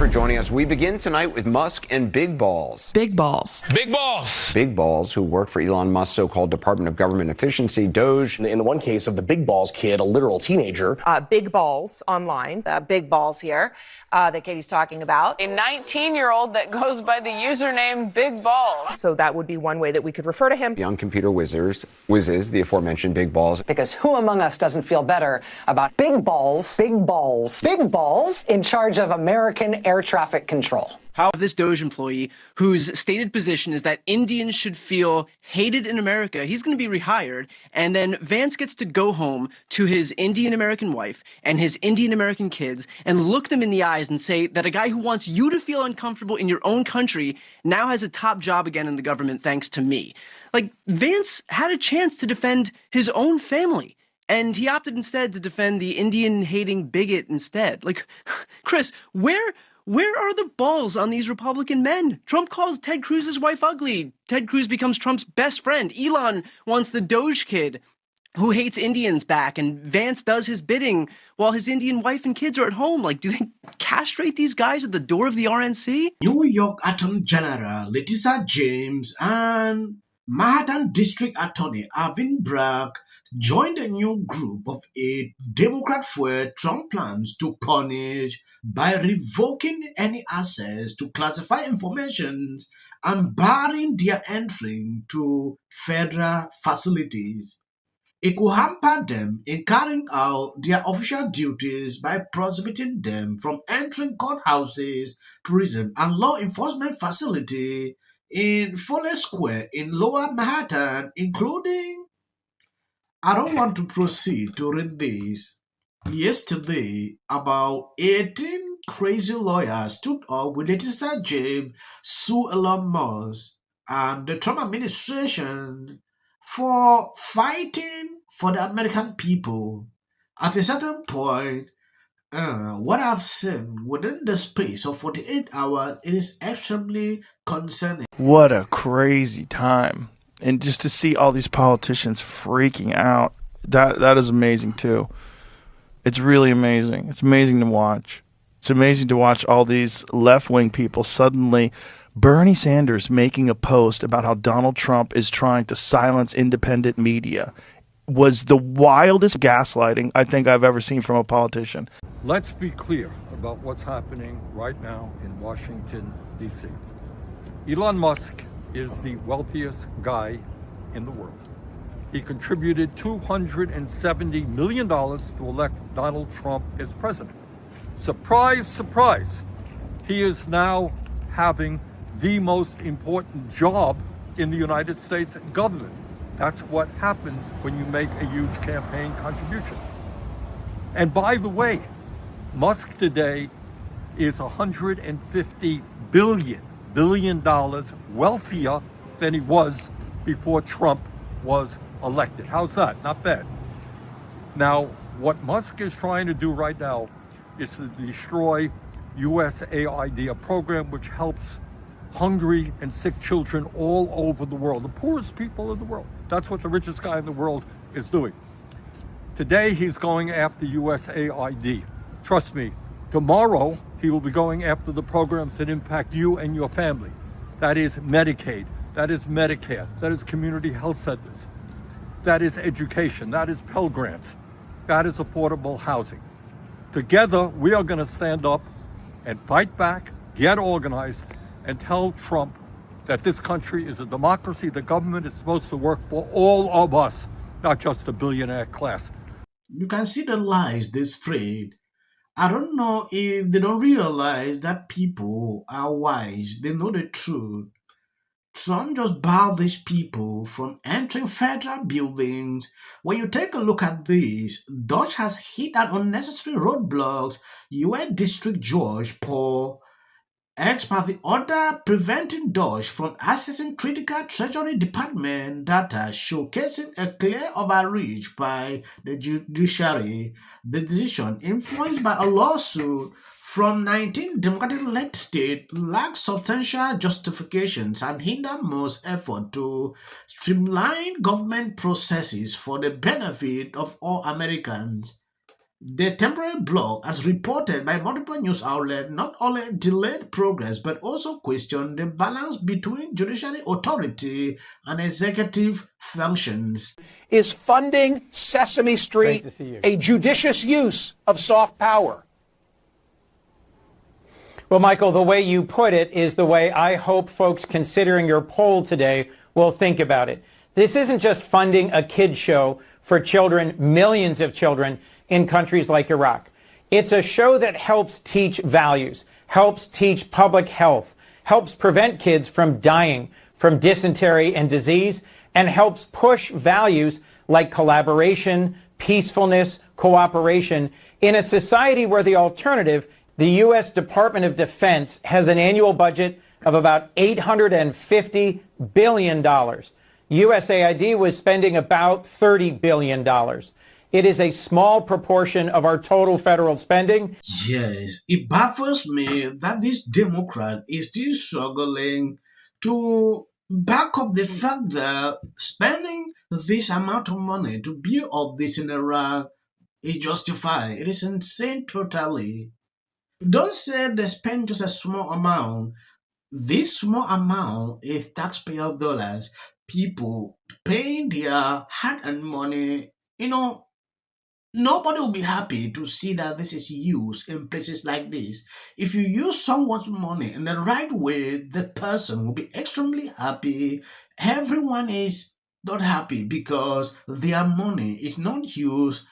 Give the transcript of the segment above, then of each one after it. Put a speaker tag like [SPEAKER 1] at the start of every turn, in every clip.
[SPEAKER 1] for joining us. We begin tonight with Musk and Big Balls.
[SPEAKER 2] Big balls.
[SPEAKER 3] Big balls.
[SPEAKER 1] Big Balls, who worked for Elon Musk's so-called Department of Government Efficiency, DOGE.
[SPEAKER 4] In the one case of the Big Balls kid, a literal teenager.
[SPEAKER 5] Big Balls online, Big Balls here that Katie's talking about.
[SPEAKER 6] A 19-year-old that goes by the username Big Balls.
[SPEAKER 5] So that would be one way that we could refer to him.
[SPEAKER 1] Young computer whizzes, the aforementioned Big Balls.
[SPEAKER 7] Because who among us doesn't feel better about big balls in charge of American air traffic control?
[SPEAKER 8] How this DOGE employee, whose stated position is that Indians should feel hated in America, he's going to be rehired, and then Vance gets to go home to his Indian American wife and his Indian American kids and look them in the eyes and say that a guy who wants you to feel uncomfortable in your own country now has a top job again in the government thanks to me. Like, Vance had a chance to defend his own family, and he opted instead to defend the Indian-hating bigot instead. Like, Chris, where are the balls on these Republican men? Trump calls Ted Cruz's wife ugly. Ted Cruz becomes Trump's best friend. Elon wants the DOGE kid who hates Indians back, and Vance does his bidding while his Indian wife and kids are at home. Like, do they castrate these guys at the door of the RNC?
[SPEAKER 9] New York Attorney General Letitia James and Manhattan District Attorney Alvin Bragg joined a new group of 8 Democrat-fueled Trump plans to punish by revoking any access to classified information and barring their entry to federal facilities. It could hamper them in carrying out their official duties by prohibiting them from entering courthouses, prison, and law enforcement facilities in Foley Square in Lower Manhattan, including... I don't want to proceed to read this. Yesterday, about 18 crazy lawyers stood up with Letitia James, sue Elon Musk, and the Trump administration for fighting for the American people. At a certain point, what I've seen within the space of 48 hours, it is extremely concerning.
[SPEAKER 10] What a crazy time. And just to see all these politicians freaking out, that is amazing too. It's really amazing. It's amazing to watch. It's amazing to watch all these left-wing people suddenly. Bernie Sanders making a post about how Donald Trump is trying to silence independent media was the wildest gaslighting I think I've ever seen from a politician.
[SPEAKER 3] Let's be clear about what's happening right now in Washington, D.C. Elon Musk is the wealthiest guy in the world. He contributed $270 million to elect Donald Trump as president. Surprise, surprise. He is now having the most important job in the United States government. That's what happens when you make a huge campaign contribution. And by the way, Musk today is $150 billion wealthier than he was before Trump was elected. How's that? Not bad. Now, what Musk is trying to do right now is to destroy USAID, a program which helps hungry and sick children all over the world, the poorest people in the world. That's what the richest guy in the world is doing. Today, he's going after USAID. Trust me, tomorrow, he will be going after the programs that impact you and your family. That is Medicaid, that is Medicare, that is community health centers, that is education, that is Pell Grants, that is affordable housing. Together, we are going to stand up and fight back, get organized, and tell Trump that this country is a democracy. The government is supposed to work for all of us, not just the billionaire class.
[SPEAKER 9] You can see the lies they spread. I don't know if they don't realize that people are wise. They know the truth. Trump just barred these people from entering federal buildings. When you take a look at this, DOGE has hit an unnecessary roadblocks. U.S. District Judge Paul expert the order preventing DOGE from accessing critical Treasury Department data showcasing a clear overreach by the judiciary. The decision, influenced by a lawsuit from 19 Democratic-led states, lacks substantial justifications and hinder most effort to streamline government processes for the benefit of all Americans. The temporary block, as reported by multiple news outlets, not only delayed progress but also questioned the balance between judicial authority and executive functions.
[SPEAKER 2] Is funding Sesame Street a judicious use of soft power?
[SPEAKER 11] Well, Michael, the way you put it is the way I hope folks considering your poll today will think about it. This isn't just funding a kids show for children, millions of children in countries like Iraq. It's a show that helps teach values, helps teach public health, helps prevent kids from dying from dysentery and disease, and helps push values like collaboration, peacefulness, cooperation in a society where the alternative, the U.S. Department of Defense, has an annual budget of about $850 billion. USAID was spending about $30 billion. It is a small proportion of our total federal spending.
[SPEAKER 9] Yes, it baffles me that this Democrat is still struggling to back up the fact that spending this amount of money to build up this in Iraq is justified. It is insane totally. Don't say they spend just a small amount. This small amount is taxpayer dollars, people paying their hard-earned money. Nobody will be happy to see that this is used in places like this. If you use someone's money in the right way, the person will be extremely happy. Everyone is not happy because their money is not used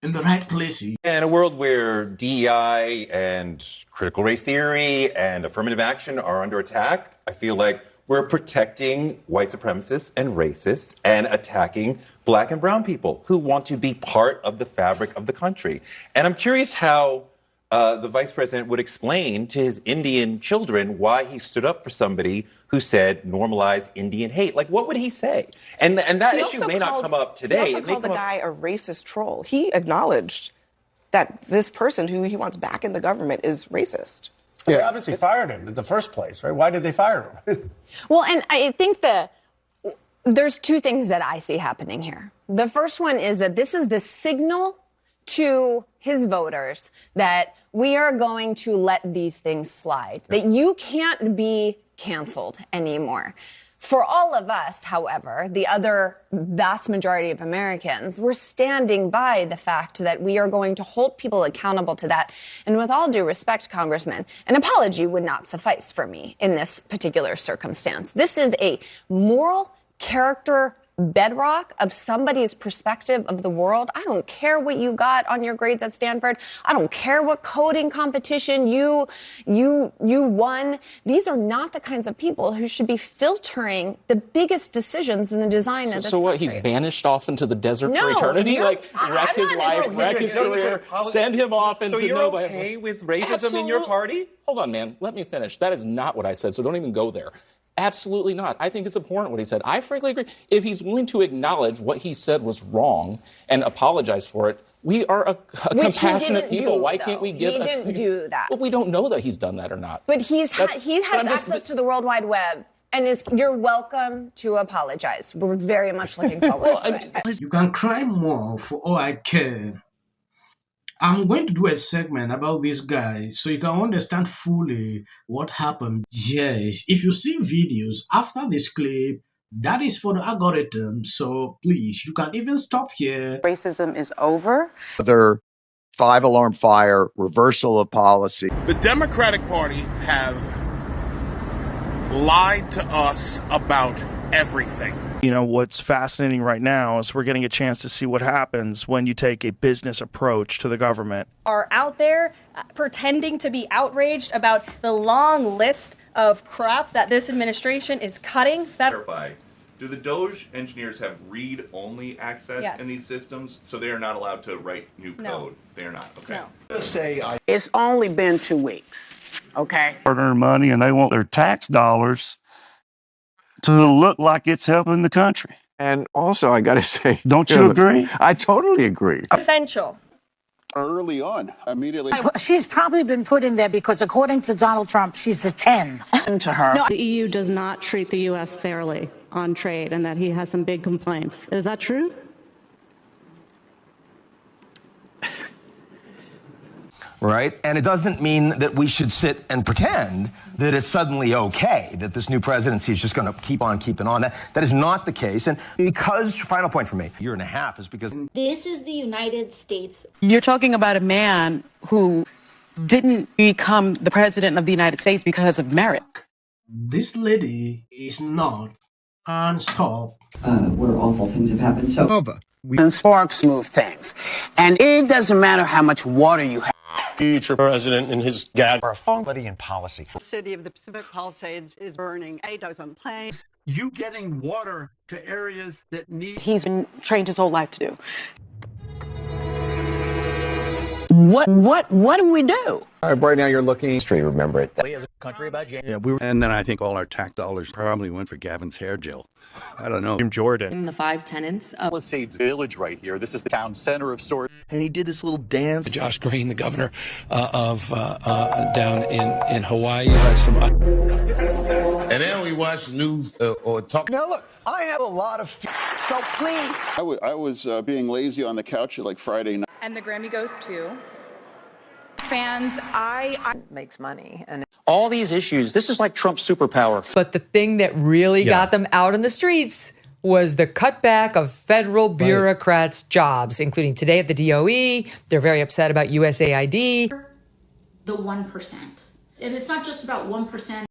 [SPEAKER 9] in the right places.
[SPEAKER 12] In a world where DEI and critical race theory and affirmative action are under attack, I feel like we're protecting white supremacists and racists and attacking black and brown people who want to be part of the fabric of the country. And I'm curious how the vice president would explain to his Indian children why he stood up for somebody who said normalize Indian hate. Like, what would he say? And that issue may not come up today.
[SPEAKER 13] He also called the guy a racist troll. He acknowledged that this person who he wants back in the government is racist.
[SPEAKER 2] They obviously fired him in the first place, right? Why did they fire him?
[SPEAKER 14] Well, and I think there's two things that I see happening here. The first one is that this is the signal to his voters that we are going to let these things slide, that you can't be canceled anymore. For all of us, however, the other vast majority of Americans, we're standing by the fact that we are going to hold people accountable to that. And with all due respect, Congressman, an apology would not suffice for me in this particular circumstance. This is a moral character bedrock of somebody's perspective of the world. I don't care what you got on your grades at Stanford. I don't care what coding competition you won. These are not the kinds of people who should be filtering the biggest decisions in the design of this
[SPEAKER 15] So what,
[SPEAKER 14] country.
[SPEAKER 15] he's banished off into the desert for eternity? Like, wreck his life, wreck his career, send him off into
[SPEAKER 12] So you're okay with racism in your party?
[SPEAKER 15] Hold on, man. Let me finish. That is not what I said, so don't even go there. Absolutely not. I think it's abhorrent what he said. I frankly agree. If he's willing to acknowledge what he said was wrong and apologize for it, we are a compassionate people. Why can't we give?
[SPEAKER 14] He didn't do that.
[SPEAKER 15] Well, we don't know that he's done that or not.
[SPEAKER 14] But he has access to the World Wide Web, and you're welcome to apologize. We're very much looking forward to it.
[SPEAKER 9] You can cry more for all I care. I'm going to do a segment about this guy so you can understand fully what happened. Yes, if you see videos after this clip, that is for the algorithm. So please, you can even stop here.
[SPEAKER 13] Racism is over.
[SPEAKER 16] Other 5-alarm fire, reversal of policy.
[SPEAKER 17] The Democratic Party have lied to us about everything.
[SPEAKER 10] You know, what's fascinating right now is we're getting a chance to see what happens when you take a business approach to the government.
[SPEAKER 18] Are out there pretending to be outraged about the long list of crap that this administration is cutting.
[SPEAKER 19] Clarify. Do the DOGE engineers have read-only access in these systems? So they are not allowed to write new code?
[SPEAKER 18] No.
[SPEAKER 19] They are not? Okay.
[SPEAKER 18] No.
[SPEAKER 20] It's only been 2 weeks, okay?
[SPEAKER 21] Earn money and they want their tax dollars to look like it's helping the country.
[SPEAKER 1] And also, I got to say,
[SPEAKER 21] don't you agree?
[SPEAKER 1] I totally agree.
[SPEAKER 18] Essential.
[SPEAKER 22] Early on, immediately.
[SPEAKER 23] She's probably been put in there because, according to Donald Trump, she's a 10.
[SPEAKER 20] To her.
[SPEAKER 24] No. The EU does not treat the U.S. fairly on trade and that he has some big complaints. Is that true?
[SPEAKER 4] right? And it doesn't mean that we should sit and pretend that it's suddenly okay, that this new presidency is just going to keep on keeping on. That is not the case. And because, final point for me, a year and a half is because...
[SPEAKER 5] This is the United States.
[SPEAKER 6] You're talking about a man who didn't become the president of the United States because of merit.
[SPEAKER 9] This lady is not unstopped.
[SPEAKER 7] Where awful things have happened. So,
[SPEAKER 20] and sparks move things. And it doesn't matter how much water you have.
[SPEAKER 25] Future president and his gag are somebody in policy.
[SPEAKER 26] The city of the Pacific Palisades is burning. A doesn't play.
[SPEAKER 27] You getting water to areas that need...
[SPEAKER 6] He's been trained his whole life to do.
[SPEAKER 20] What do we do?
[SPEAKER 1] Right now you're looking straight, remember it.
[SPEAKER 28] As a country about James.
[SPEAKER 22] Yeah, and then I think all our tax dollars probably went for Gavin's hair gel. I don't know.
[SPEAKER 29] From Jordan.
[SPEAKER 30] In the 5 tenants of
[SPEAKER 29] Palisades Village right here. This is the town center of sorts.
[SPEAKER 10] And he did this little dance.
[SPEAKER 31] Josh Green, the governor of down in Hawaii, had some.
[SPEAKER 32] And then we watch news or talk.
[SPEAKER 4] Now look, I have a lot of.
[SPEAKER 20] So please.
[SPEAKER 22] I was being lazy on the couch at like Friday night.
[SPEAKER 33] And the Grammy goes to fans.
[SPEAKER 34] Makes money. And
[SPEAKER 29] all these issues, this is like Trump's superpower.
[SPEAKER 35] But the thing that really got them out on the streets was the cutback of federal bureaucrats' jobs, including today at the DOE. They're very upset about USAID.
[SPEAKER 5] The 1%. And it's not just about 1%.